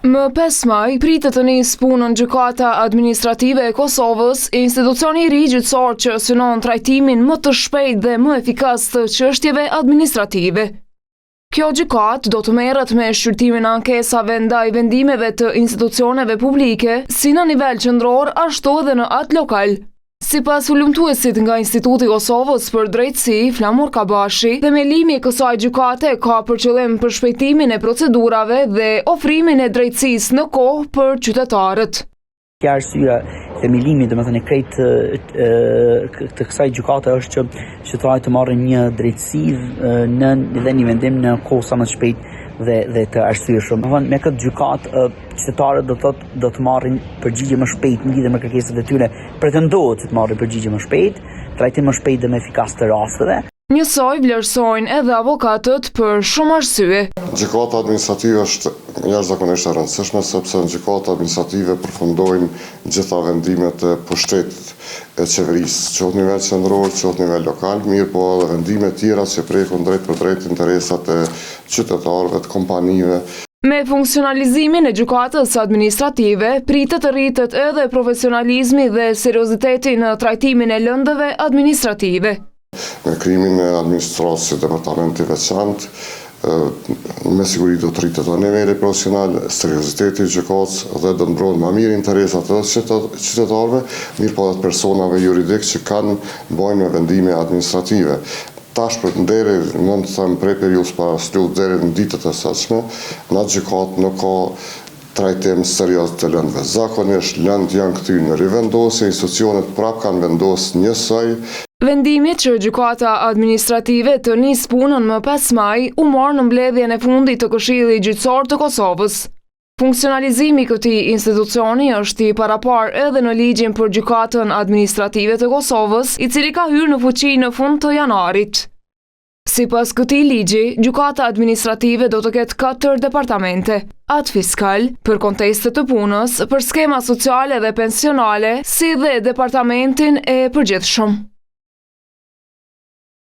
Më 5 maj pritet të nisë punën gjykata administrative e Kosovës, institucioni i ri gjyqësor që synon trajtimin më të shpejt dhe më efikas të çështjeve administrative. Kjo gjykatë do të merret me shqyrtimin e ankesave ndaj vendimeve të institucioneve publike, si në nivel qendror ashtu edhe në atë lokal. Sipas ulëmtuesit nga Instituti i Kosovës për Drejtësi, Flamur Kabashi, themelimi i kësaj gjykate ka për qëllim përshpejtimin e procedurave dhe ofrimin e drejtësisë në kohë për qytetarët. Kjo arsyeja themelimi, domethënë krejt të kësaj gjykate është që qytetarët të marrin një drejtësi dhe një vendim në kohë sa më të shpejtë dhe të arsyeshëm. Me këtë gjykatë qytetarët do të marrin përgjigje më shpejt në lidhje me kërkesat e tyre, pretendohet të marrin përgjigje më shpejt, trajtim më shpejt dhe më efikas të rasteve. Njësoj vlerësojnë edhe avokatët për shumë arsye. Gjykata administrative është jashtëzakonisht e rëndësishme sepse në gjykata administrative përfundojnë gjitha vendimet e pushtetit e qeverisë, qoftë nivel qendror, qoftë nivel lokal, mirë po edhe vendime tjera që prekun drejt për drejt interesat e qytetarëve, të kompanive. Me funksionalizimin e gjykatës administrative, pritet të rritet edhe profesionalizmi dhe serioziteti në trajtimin e lëndëve administrative. Me krijimin e administratës së departamentit veçantë, me siguri do të rritet edhe niveli profesional, serioziteti i gjykatës dhe do të mbrohen më mirë interesat e qytetarëve, mirë po edhe personave juridikë që kanë bëjnë me vendime administrative. Tash për deri, mund të them prej periudhës parashtyllë deri në ditët e sotme, në gjykatë nuk ka trajtim serioz të lëndëve. Zakonisht lëndë janë kthyer në rivendosje, institucionet prapë kanë vendosur njësoj. Vendimi që gjykata administrative të nisë punën më 5 maj u marrë në mbledhjen e fundit të Këshillit Gjyqësor të Kosovës. Funksionalizimi i këtij institucioni është i paraparë edhe në ligjin për gjykatën administrative të Kosovës, i cili ka hyrë në fuqi në fund të janarit. Sipas këtij ligji, gjykata administrative do të ketë 4 departamente: atë fiskal, për kontestet të punës, për skema sociale dhe pensionale, si dhe departamentin e përgjithshëm.